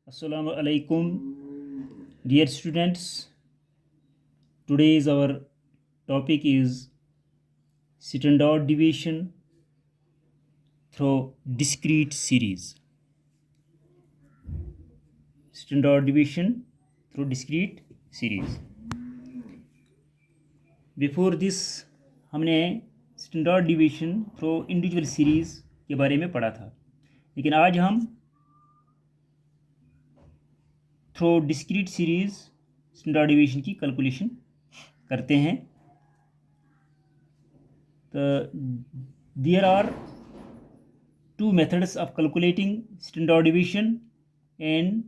Assalamu alaikum, dear students. Today's our topic is standard deviation through discrete series. Standard deviation through discrete series. Before this हमने standard division through individual series के बारे में पढ़ा था, लेकिन आज हम through discrete series standard division की कैलकुलेशन करते हैं. तो there are two methods of calculating standard deviation and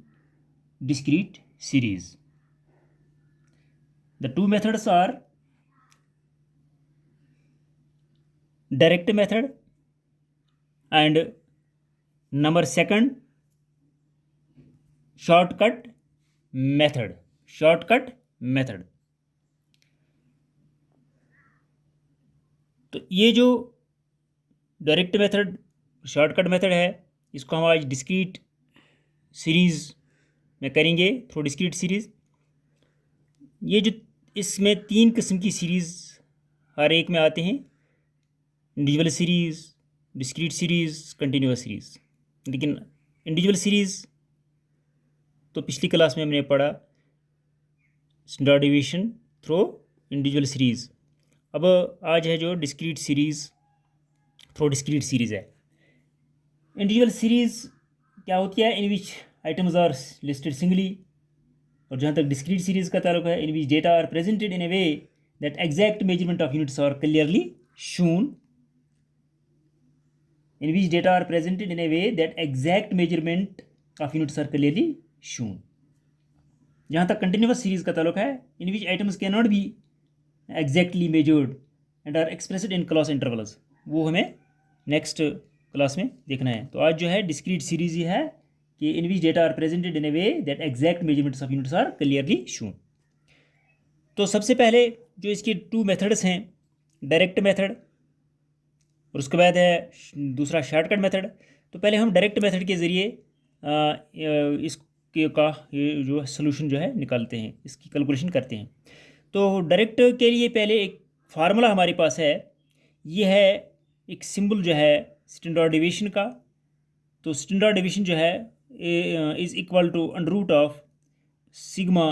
discrete series. The two methods are direct method and number second shortcut method. तो ये जो डायरेक्ट मेथड, शॉर्टकट मेथड है, इसको हम आज डिस्क्रीट सीरीज़ में करेंगे थ्रू डिस्क्रीट सीरीज़. ये जो इसमें 3 किस्म की सीरीज़ हर एक में आते हैं: individual series, discrete series, continuous series. लेकिन इंडिविजुअल सीरीज़ तो पिछली क्लास में हमने पढ़ा standard division through individual series. अब आज है जो discrete series through discrete series है. इंडिविजुअल सीरीज़ क्या होती है? In which items are listed singly. और जहाँ तक डिस्क्रीट सीरीज़ का ताल्लुक है, in which data are presented in a way that exact measurement of units are clearly shown. In which data are presented in a way that exact measurement of units are clearly shown. जहाँ तक continuous series का ताल्लुक है, in which items can not be exactly measured and are expressed in class intervals, वो हमें next class में देखना है. तो आज जो है डिस्क्रीट सीरीज ही है कि in which data are presented in a way that exact measurements of units are clearly shown. तो सबसे पहले जो इसके 2 मेथड्स हैं, डायरेक्ट मेथड और उसके बाद है दूसरा शॉर्टकट मेथड. तो पहले हम डायरेक्ट मेथड के ज़रिए इसके का ये जो सोल्यूशन जो है निकालते हैं, इसकी कैलकुलेशन करते हैं. तो डायरेक्ट के लिए पहले एक फार्मूला हमारे पास है. ये है एक सिंबल जो है स्टैंडर्ड डिवीजन का. तो स्टैंडर्ड डिवीजन जो है is equal to under root of sigma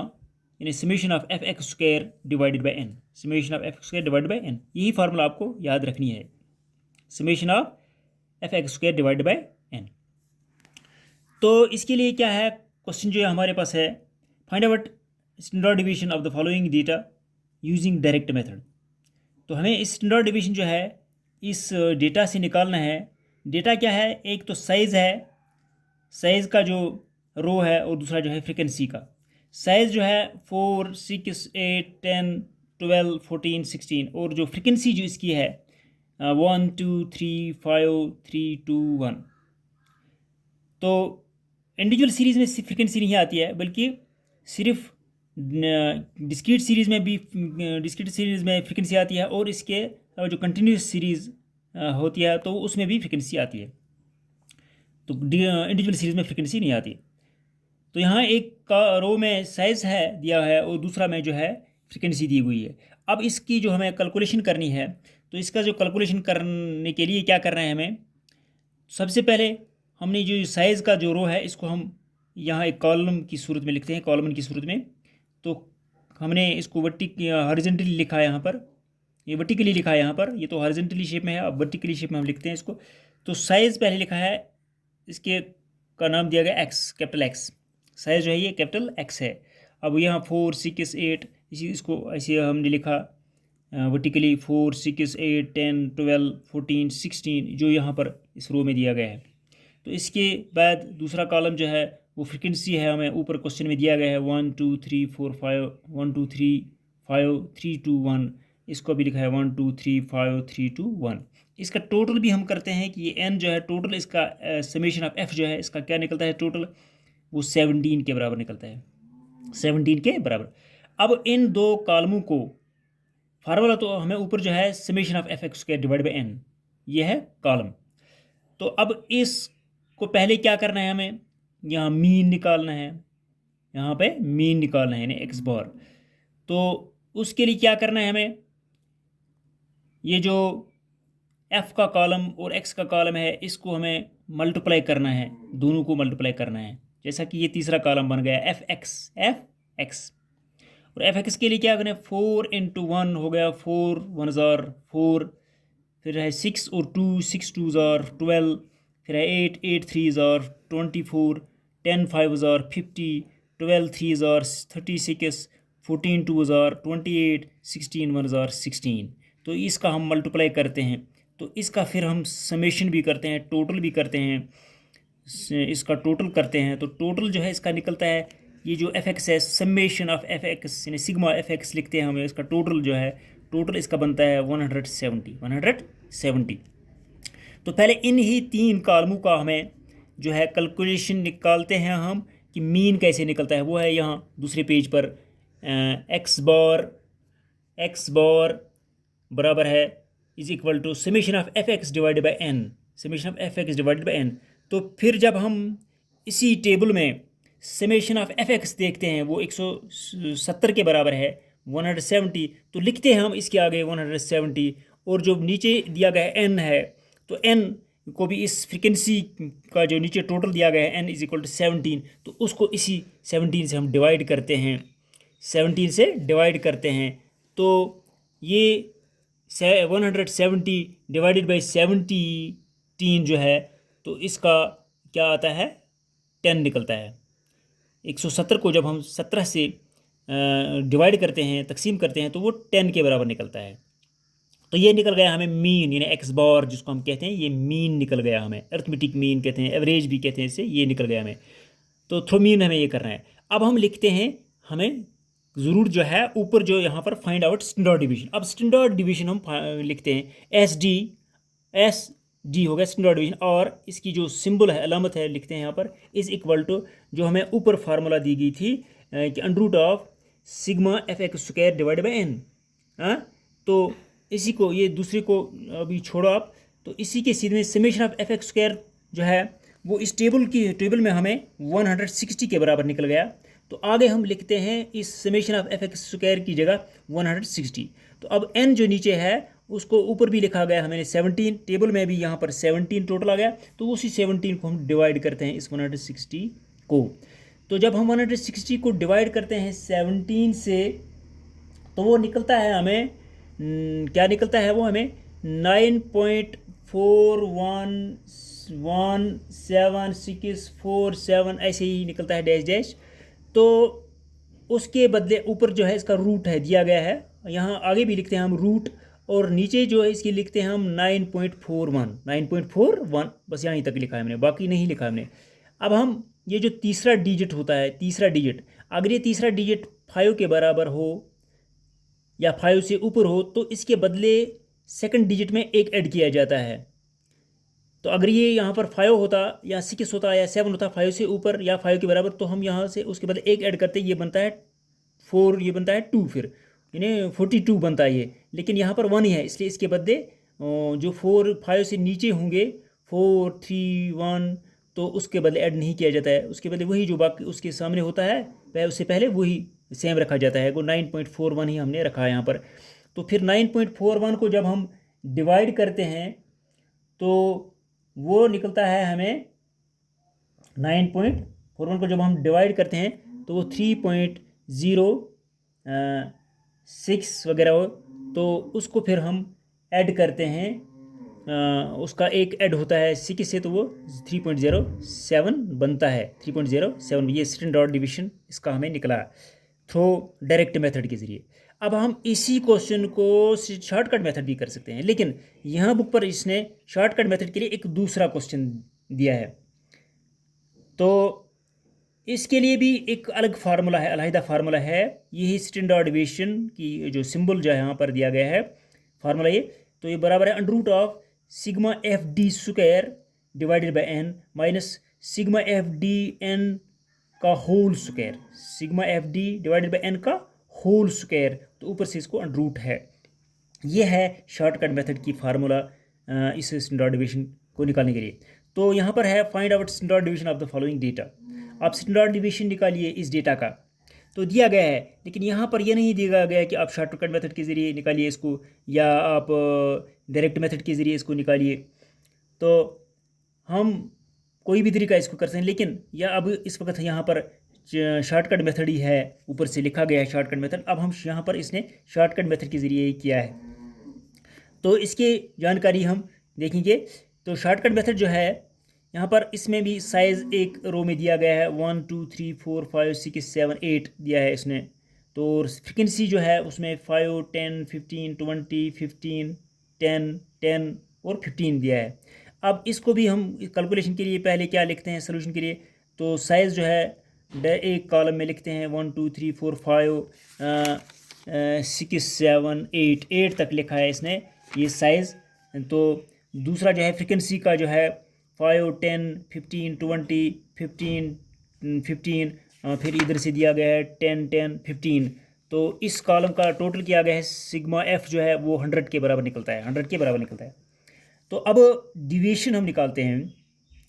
यानी summation of F x square divided by N. Summation of F square divided by N, यही फार्मूला आपको याद रखनी है. Summation of F x square divided by N. तो इसके लिए क्या है क्वेश्चन जो है हमारे पास है, find out standard division of the following data using direct method. तो हमें इस स्टैंडर्ड डिवीजन जो है इस डेटा से निकालना है. डेटा क्या है? एक तो साइज़ है, साइज़ का जो रो है, और दूसरा जो है फ्रीक्वेंसी का. साइज़ जो है 4, 6, 8, 10, 12, 14, 16, और जो फ्रीक्वेंसी जो इसकी है 1, 2, 3, 5, 3, 2, 1. तो इंडिविजुअल सीरीज़ में फ्रीक्वेंसी नहीं आती है, बल्कि सिर्फ डिस्क्रीट सीरीज़ में भी फ्रीक्वेंसी आती है, और इसके जो कंटिन्यूस सीरीज़ होती है तो उसमें भी फ्रीक्वेंसी आती है. तो इंडिविजुअल सीरीज़ में फ्रीक्वेंसी नहीं आती. तो यहाँ एक का रो में साइज़ है दिया है और दूसरा में जो है फ्रीक्वेंसी दी हुई है. अब इसकी जो हमें कैलकुलेशन करनी है, तो इसका जो कैलकुलेशन करने के लिए क्या करना है हमें, सबसे पहले हमने जो साइज़ का जो रो है इसको हम यहाँ एक कॉलम की सूरत में लिखते हैं, कॉलम की सूरत में. तो हमने इसको हॉरिजॉन्टली लिखा है यहाँ पर, ये वर्टिकली लिखा है यहाँ पर, ये तो हॉरिजॉन्टली शेप में है, अब वर्टिकली शेप में हम लिखते हैं इसको. तो साइज़ पहले लिखा है, इसके का नाम दिया गया एक्स, कैपिटल एक्स. साइज़ जो है ये कैपिटल एक्स है. अब यहाँ 4, 6, 8 इसको ऐसे हमने लिखा वर्टिकली 4, 6, 8, 10, 12, 14, 16 जो यहाँ पर इस रो में दिया गया है. तो इसके बाद दूसरा कॉलम जो है वो फ्रीक्वेंसी है, हमें ऊपर क्वेश्चन में दिया गया है 1, 2, 3, 4, 5, 1, 2, 3, 5, 3, 2, 1. इसको भी लिखा है 1, 2, 3, 5, 3, 2, 1. इसका टोटल भी हम करते हैं कि ये n जो है टोटल इसका समेशन ऑफ f जो है इसका क्या निकलता है टोटल, वो 17 के बराबर निकलता है, 17 के बराबर. अब इन 2 कॉलमों को फार्मूला तो हमें ऊपर जो है summation of F x square divide by n, ये है कॉलम. तो अब इसको पहले क्या करना है हमें, यहाँ मीन निकालना है, यहाँ पे मीन निकालना है यानी एक्स बार। तो उसके लिए क्या करना है हमें, ये जो एफ का कॉलम और एक्स का कॉलम है इसको हमें मल्टीप्लाई करना है, दोनों को मल्टीप्लाई करना है। जैसा कि ये तीसरा कॉलम बन गया एफ एक्स, और एफ एक्स के लिए क्या करना है, 4 × 1 हो गया, 4 1 ज़ार 4, फिर है 6 और 2, 6 2 ज़ार 12, फिर है 8 8 3 ज़ार 24, 10 5 ज़ार 50, 12 3 ज़ार 36, 14 2 ज़ार 28, 16 1 ज़ार 16। तो इसका हम मल्टीप्लाई करते हैं, तो इसका फिर हम समेशन भी करते हैं, टोटल भी करते हैं, इसका टोटल करते हैं। तो टोटल जो है इसका निकलता है, ये जो एफ एक्स है समेशन ऑफ एफ एक्स यानी सिग्मा एफ एक्स लिखते हैं हमें, इसका टोटल जो है टोटल इसका बनता है 170। तो पहले इन ही 3 कॉलमों का हमें जो है कैलकुलेशन निकालते हैं हम कि मीन कैसे निकलता है। वो है यहाँ दूसरे पेज पर एक्स बार बराबर है is equal to summation of F x divided by N, summation of F x divided by N. तो फिर जब हम इसी टेबल में समेशन ऑफ एफ एक्स देखते हैं वो 170 के बराबर है 170, तो लिखते हैं हम इसके आगे 170, और जो नीचे दिया गया एन है तो एन को भी इस फ्रिक्वेंसी का जो नीचे टोटल दिया गया है एन इज इक्वल टू 17, तो उसको इसी 17 से हम डिवाइड करते हैं, 17 से डिवाइड करते हैं। तो ये 170 डिवाइडेड बाई 17 जो है तो इसका क्या आता है 10 निकलता है। 170 को जब हम 17 से डिवाइड करते हैं, तकसीम करते हैं, तो वो 10 के बराबर निकलता है। तो ये निकल गया हमें मीन यानी एक्स बार जिसको हम कहते हैं, ये मीन निकल गया हमें, अर्थमेटिक मीन कहते हैं, एवरेज भी कहते हैं इसे, ये निकल गया हमें। तो थ्रू मीन हमें ये करना है। अब हम लिखते हैं, हमें ज़रूर जो है ऊपर जो यहाँ पर फाइंड आउट स्टैंडर्ड डिवीजन। अब स्टैंडर्ड डिवीजन हम लिखते हैं एस डी हो गया स्टैंडर्ड डिवीजन, और इसकी जो सिंबल है अलामत है लिखते हैं यहाँ पर इज इक्वल टू जो हमें ऊपर फार्मूला दी गई थी कि under root of sigma f x square divide by N. तो इसी को, ये दूसरे को अभी छोड़ो आप, तो इसी के सीधे में summation of F x square जो है वो इस टेबल में हमें 160 के बराबर निकल गया। तो आगे हम लिखते हैं इस summation of F x square की जगह 160। तो अब एन जो नीचे है उसको ऊपर भी लिखा गया हमने 17, टेबल में भी यहाँ पर 17 टोटल आ गया, तो उसी 17 को हम डिवाइड करते हैं इस 160 को। तो जब हम 160 को डिवाइड करते हैं 17 से, तो वो निकलता है हमें क्या निकलता है, वो हमें 9.4117647 ऐसे ही निकलता है डैश डैश। तो उसके बदले ऊपर जो है इसका रूट है दिया गया है, यहाँ आगे भी लिखते हैं हम रूट, और नीचे जो है इसकी लिखते हैं हम 9.41, बस यहाँ तक लिखा है हमने, बाकी नहीं लिखा हमने। अब हम ये जो तीसरा डिजिट होता है, तीसरा डिजिट, अगर ये तीसरा डिजिट 5 के बराबर हो या 5 से ऊपर हो तो इसके बदले सेकंड डिजिट में 1 ऐड किया जाता है। तो अगर ये यहाँ पर 5 होता या 6 होता या 7 होता 5 से ऊपर या 5 के बराबर, तो हम यहाँ से उसके बदले 1 ऐड करते, ये बनता है 4, ये बनता है 2, फिर यानी 42 बनता है ये, लेकिन यहाँ पर 1 ही है, इसलिए इसके बदले जो 4 5 से नीचे होंगे 4 3 1, तो उसके बदले ऐड नहीं किया जाता है, उसके बदले वही जो बाकी उसके सामने होता है उससे पहले वही सेम रखा जाता है। वो 9.41 ही हमने रखा है यहाँ पर। तो फिर 9.41 को जब हम डिवाइड करते हैं तो वो निकलता है हमें 9.41 को जब हम डिवाइड करते हैं तो वो 3.06 वगैरह हो, तो उसको फिर हम ऐड करते हैं, उसका एक ऐड होता है 6 से, तो वो 3.07 बनता है, 3.07। ये स्टैंडर्ड डिवीजन इसका हमें निकला थ्रू डायरेक्ट मेथड के ज़रिए। अब हम इसी क्वेश्चन को शॉर्टकट मेथड भी कर सकते हैं, लेकिन यहाँ बुक पर इसने शॉर्टकट मेथड के लिए एक दूसरा क्वेश्चन दिया है, तो इसके लिए भी एक अलग फार्मूला है, अलहदा फार्मूला है। यही स्टैंडर्ड डिवीजन की जो सिंबल जो है यहाँ पर दिया गया है फार्मूला ये, तो ये बराबर है under root of sigma F D square divided by N minus sigma F D N का whole square, sigma F D divided by N का होल स्क्वायर, तो ऊपर से इसको अंडर रूट है। ये है शॉर्टकट मेथड की फार्मूला इस स्टैंडर्ड डिवीजन को निकालने के लिए। तो यहाँ पर है find out standard division of the following data. आप स्टैंडर्ड डिवीएशन निकालिए इस डेटा का, तो दिया गया है, लेकिन यहाँ पर यह नहीं दिया गया कि आप शॉर्टकट मेथड के ज़रिए निकालिए इसको या आप डायरेक्ट मेथड के ज़रिए इसको निकालिए। तो हम कोई भी तरीका इसको कर सकते हैं, लेकिन यह अब इस वक्त यहाँ पर शॉर्टकट मेथड ही है, ऊपर से लिखा गया है शॉर्टकट मेथड। अब हम यहाँ पर इसने शॉर्टकट मेथड के ज़रिए ही किया है, तो इसकी जानकारी हम देखेंगे। तो शॉर्टकट मेथड जो है यहाँ पर, इसमें भी साइज़ एक रो में दिया गया है, 1 2 3 4 5 6 7 8 दिया है इसने। तो फ्रिक्वेंसी जो है उसमें 5 10 15 20 15 10 10 और 15 दिया है। अब इसको भी हम कैलकुलेशन के लिए पहले क्या लिखते हैं सोल्यूशन के लिए, तो साइज़ जो है एक कॉलम में लिखते हैं 1 2 3 4 5 6 7 8 तक लिखा है इसने ये साइज़। तो दूसरा जो है फ्रिक्वेंसी का जो है 5 10 15 20 15 15, फिर इधर से दिया गया है 10 10 15। तो इस कॉलम का टोटल किया गया है सिग्मा एफ जो है वो 100 के बराबर निकलता है, 100 के बराबर निकलता है। तो अब डिविएशन हम निकालते हैं।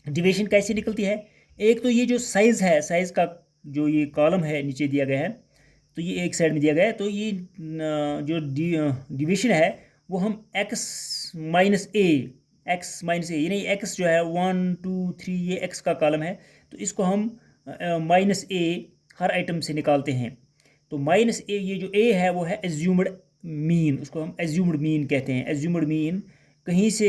डिविएशन कैसे निकलती है, एक तो ये जो साइज़ है, साइज़ का जो ये कॉलम है नीचे दिया गया है, तो ये एक साइड में दिया गया है, तो ये जो डिविएशन है वो हम x माइनस ए यानी x जो है 1 2 3 ये x का कॉलम है, तो इसको हम माइनस ए हर आइटम से निकालते हैं। तो माइनस ए, ये जो a है वो है एज्यूम्ड मीन, उसको हम एज्यूम्ड मीन कहते हैं। एज्यूम्ड मीन कहीं से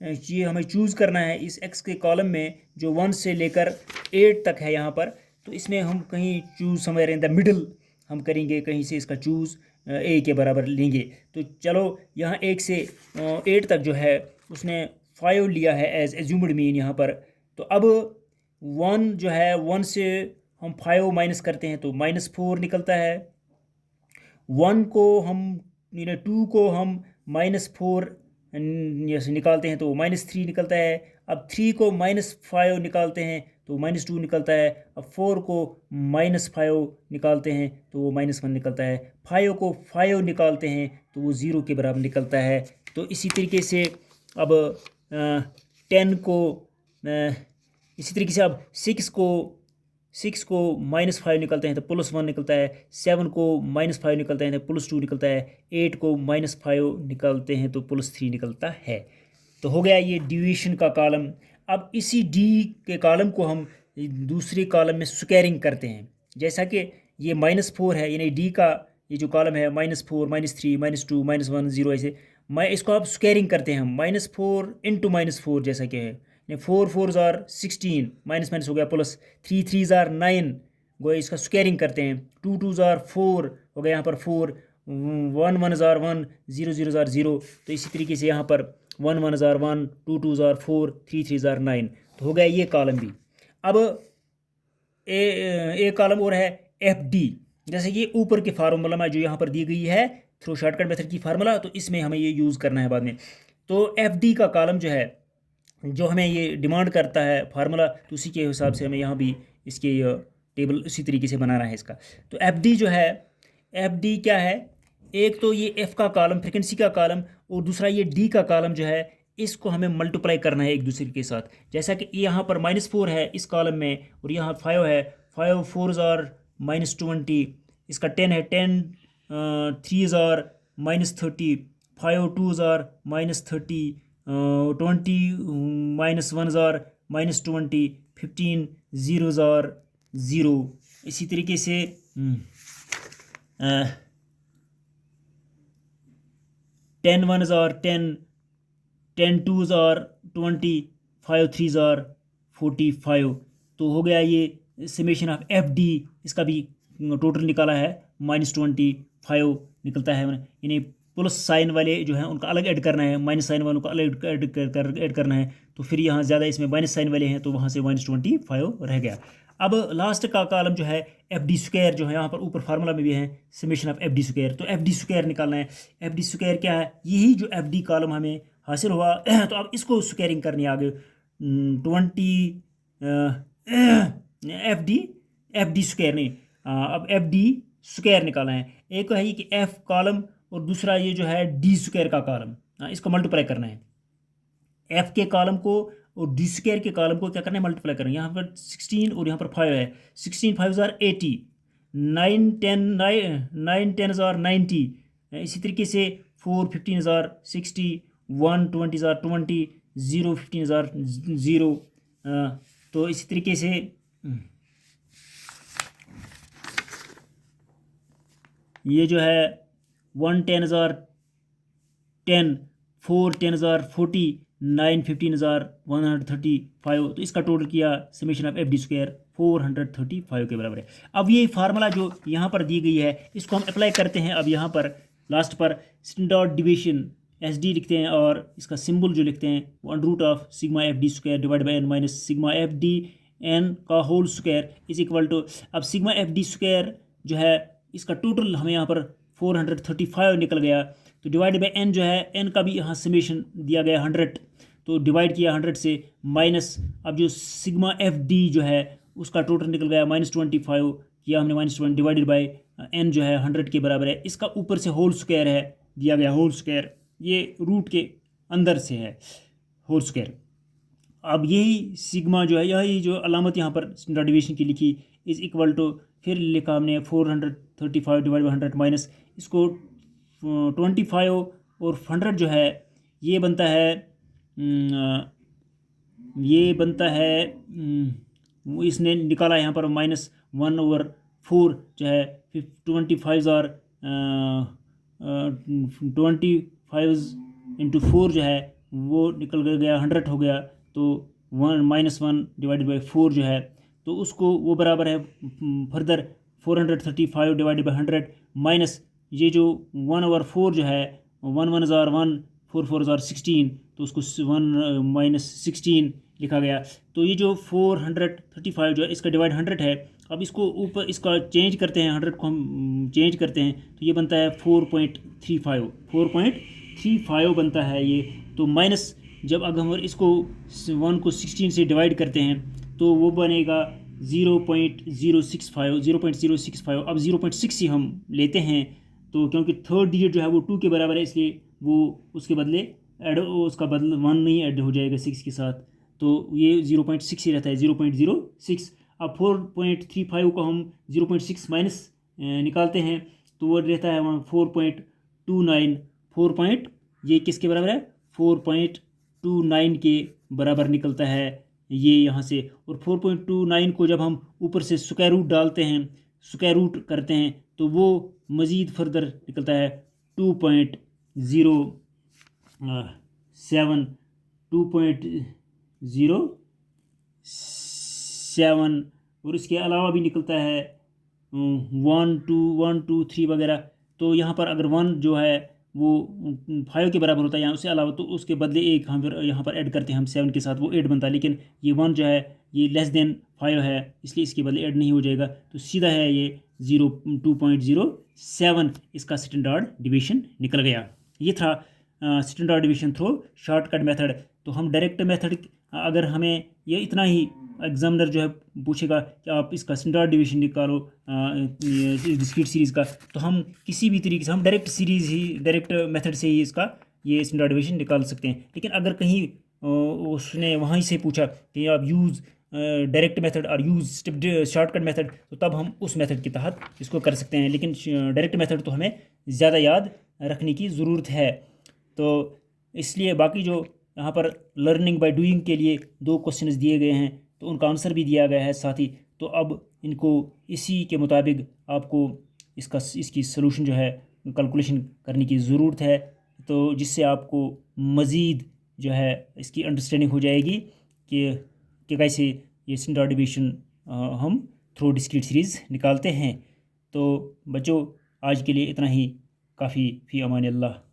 ये हमें चूज़ करना है इस x के कॉलम में जो 1 से लेकर 8 तक है यहाँ पर, तो इसमें हम कहीं choose somewhere in the middle हम करेंगे, कहीं से इसका चूज़ ए के बराबर लेंगे। तो चलो यहाँ 1 से 8 तक जो है उसने 5 लिया है एज एज्यूम्ड मीन यहाँ पर। तो अब 1 जो है 1 से हम 5 माइनस करते हैं तो -4 निकलता है। 1 को हम 2 को हम -4 जैसे निकालते हैं तो -3 निकलता है। अब 3 को -5 निकालते हैं तो -2 निकलता है। अब 4 को -5 निकालते हैं तो वो -1 निकलता है। 5 को 5 निकालते हैं तो वो 0 के बराबर निकलता है। तो इसी तरीके से अब 10 को इसी तरीके से अब 6 को -5 निकलते हैं तो +1 निकलता है। 7 को -5 निकलते हैं तो +2 निकलता है। 8 को -5 निकालते हैं तो +3 निकलता है। तो हो गया ये डिविएशन का कॉलम। अब इसी डी के कॉलम को हम दूसरे कॉलम में स्क्वायरिंग करते हैं। जैसा कि ये -4 है, यानी डी का ये जो कॉलम है -4 -3 -2 -1 0, ऐसे मैं इसको आप स्क्वायरिंग करते हैं। -4 इंटू -4 जैसा कि है, 4 4 ज़ार 16, माइनस माइनस हो गया प्लस, 3 3 ज़ार 9 गो, इसका स्क्वायरिंग करते हैं। 2 2 ज़ार 4 हो गया यहाँ पर 4, 1 1 ज़ार 1, 0 0 ज़ार 0। तो इसी तरीके से यहाँ पर 1 1 ज़ार 1, 2 2 ज़ार 4, 3 3 ज़ार 9। तो हो गया ये कॉलम भी। अब एक कॉलम और है एफ डी, जैसे कि ऊपर के फार्मूला में जो यहाँ पर दी गई है थ्रू शॉर्टकट मेथड की फार्मूला, तो इसमें हमें ये यूज़ करना है बाद में। तो एफ डी का कॉलम जो है, जो हमें ये डिमांड करता है फार्मूला, तो उसी के हिसाब से हमें यहाँ भी इसके टेबल उसी तरीके से बनाना है इसका। तो एफ डी जो है, एफ डी क्या है, एक तो ये एफ का कॉलम फ्रिक्वेंसी का कॉलम, और दूसरा ये डी का कॉलम जो है इसको हमें मल्टीप्लाई करना है एक दूसरे के साथ। जैसा कि यहाँ पर -4 है इस कॉलम में और यहाँ 5 है, 5 4 ज़ार -20, इसका 10 है, 10 3 ज़ार -30, 5 2 ज़ार -30, 20 -1 ज़ार -20, 15 0 ज़ार 0। इसी तरीके से 10 1 ज़ार 10, 10 2 ज़ार 20, 5 3 ज़ार 45। तो हो गया ये समेशन ऑफ एफ डी। इसका भी टोटल निकाला है -25 निकलता है, यानी प्लस साइन वाले जो हैं उनका अलग ऐड करना है, माइनस साइन वालों का अलग ऐड करना है। तो फिर यहाँ ज़्यादा इसमें माइनस साइन वाले हैं तो वहाँ से -25 रह गया। अब लास्ट का कॉलम जो है एफ डी स्क्वायर, जो है यहाँ पर ऊपर फार्मूला में भी है summation of F D square. तो एफ डी स्क्वायर निकालना है। एफ डी स्क्वायर क्या है, यही जो एफ डी कॉलम हमें हासिल हुआ तो अब इसको स्क्वायरिंग करनी है आगे 20 एफ डी स्क्वायर नहीं, अब एफ डी स्क्वायर निकालना है। एक है ये कि एफ कॉलम और दूसरा ये जो है डी स्क्वायर का कॉलम, इसको मल्टीप्लाई करना है। एफ के कॉलम को और डी स्क्वायर के कॉलम को क्या करना है, मल्टीप्लाई करना है। यहाँ पर 16 और यहाँ पर 5 है, 16 5 जार 80, 9 10 जार 90, इसी तरीके से 4 15 जार 60, 1 20 जार 20, 0 15 जार 0। तो इसी तरीके से ये जो है 1 10 जार 10, 4 10 जार 40, 9 15 जार 135। तो इसका टोटल किया summation of F D square 435 के बराबर है। अब ये फार्मूला जो यहाँ पर दी गई है इसको हम अप्लाई करते हैं। अब यहाँ पर लास्ट पर स्टैंडर्ड डिवीजन एस डी लिखते हैं और इसका सिंबल जो लिखते हैं √ऑफ sigma F D square divide by N minus sigma F D N का whole square is equal to, अब सिग्मा एफ डी स्क्वायर जो है इसका टोटल हमें यहाँ पर 435 निकल गया। तो डिवाइड बाई एन जो है, एन का भी यहाँ समेशन दिया गया 100, तो डिवाइड किया 100 से, माइनस अब जो सिग्मा एफ डी जो है उसका टोटल निकल गया -25 किया हमने -1 डिवाइडेड बाई एन जो है 100 के बराबर है। इसका ऊपर से होल स्क्वायर है दिया गया, होल स्क्वायर ये रूट के अंदर से है होल स्क्वायर। अब यही सिग्मा जो है, यही जो अलामत यहाँ पर स्टैंडर्ड डिवीजन की लिखी इज इक्वल टू, फिर लिखा हमने 435 डिवाइड बाई 100 माइनस इसको 25 और 100 जो है ये बनता है वो इसने निकाला यहाँ पर -1/4 जो है 25 और 25 इंटू 4 जो है वो निकल गया 100 हो गया। तो 1 डिवाइडेड बाई 4 जो है तो उसको वो बराबर है फर्दर 435 डिवाइडेड बाई 100 माइनस ये जो 1/4 जो है 1 1 जार 1 4 4 जार 16, तो उसको 1 - 16 लिखा गया। तो ये जो 435 जो है इसका डिवाइड 100 है। अब इसको ऊपर इसका चेंज करते हैं, 100 को हम चेंज करते हैं तो ये बनता है 4.35 बनता है ये। तो माइनस जब अगर हम इसको 1 को 16 से डिवाइड करते हैं तो वो बनेगा 0.065। अब 0.6 ही हम लेते हैं तो क्योंकि थर्ड डिजिट जो है वो 2 के बराबर है, इसलिए वो उसके बदले उसका बदल 1 नहीं ऐड हो जाएगा 6 के साथ, तो ये 0.6 ही रहता है 0.06। अब 4.35 को हम 0.6 माइनस निकालते हैं तो वो रहता है वहाँ 4.29 ये किसके बराबर है 4.29 के बराबर निकलता है ये यहाँ से। और 4.29 को जब हम ऊपर से स्क्वायर रूट डालते हैं, स्क्वायर रूट करते हैं तो वो मज़ीद फर्दर निकलता है 2.07 और इसके अलावा भी निकलता है 1 2 3 वगैरह। तो यहाँ पर अगर 1 जो है वो 5 के बराबर होता है या उससे अलावा तो उसके बदले एक हम फिर यहाँ पर ऐड करते हैं हम 7 के साथ, वो 8 बनता है। लेकिन ये 1 जो है ये लेस देन 5 है इसलिए इसके बदले ऐड नहीं हो जाएगा, तो सीधा है ये 2.07 इसका स्टैंडर्ड डिवीजन निकल गया। ये था standard division through shortcut method. तो हम डायरेक्ट मेथड अगर हमें ये इतना ही एग्जामिनर जो है पूछेगा कि आप इसका स्टैंडर्ड डिवीजन निकालो डिस्क्रीट सीरीज़ का, तो हम किसी भी तरीके से हम डायरेक्ट मेथड से ही इसका ये स्टैंडर्ड डिवीजन निकाल सकते हैं। लेकिन अगर कहीं उसने वहीं से पूछा कि आप यूज़ डायरेक्ट मेथड और यूज़ स्टेप शॉर्टकट मेथड, तो तब हम उस मेथड के तहत इसको कर सकते हैं। लेकिन डायरेक्ट मेथड तो हमें ज़्यादा याद रखने की ज़रूरत है। तो इसलिए बाकी जो यहाँ पर लर्निंग बाय डूइंग के लिए 2 क्वेश्चंस दिए गए हैं तो उनका आंसर भी दिया गया है साथ ही। तो अब इनको इसी के मुताबिक आपको इसकी सलूशन जो है कैलकुलेशन करने की ज़रूरत है, तो जिससे आपको मज़ीद जो है इसकी अंडरस्टैंडिंग हो जाएगी कि कैसे ये स्टैंडर्ड डिवीजन हम थ्रू डिस्क्रीट सीरीज़ निकालते हैं। तो बच्चों आज के लिए इतना ही काफ़ी। फ़ी अमान अल्लाह।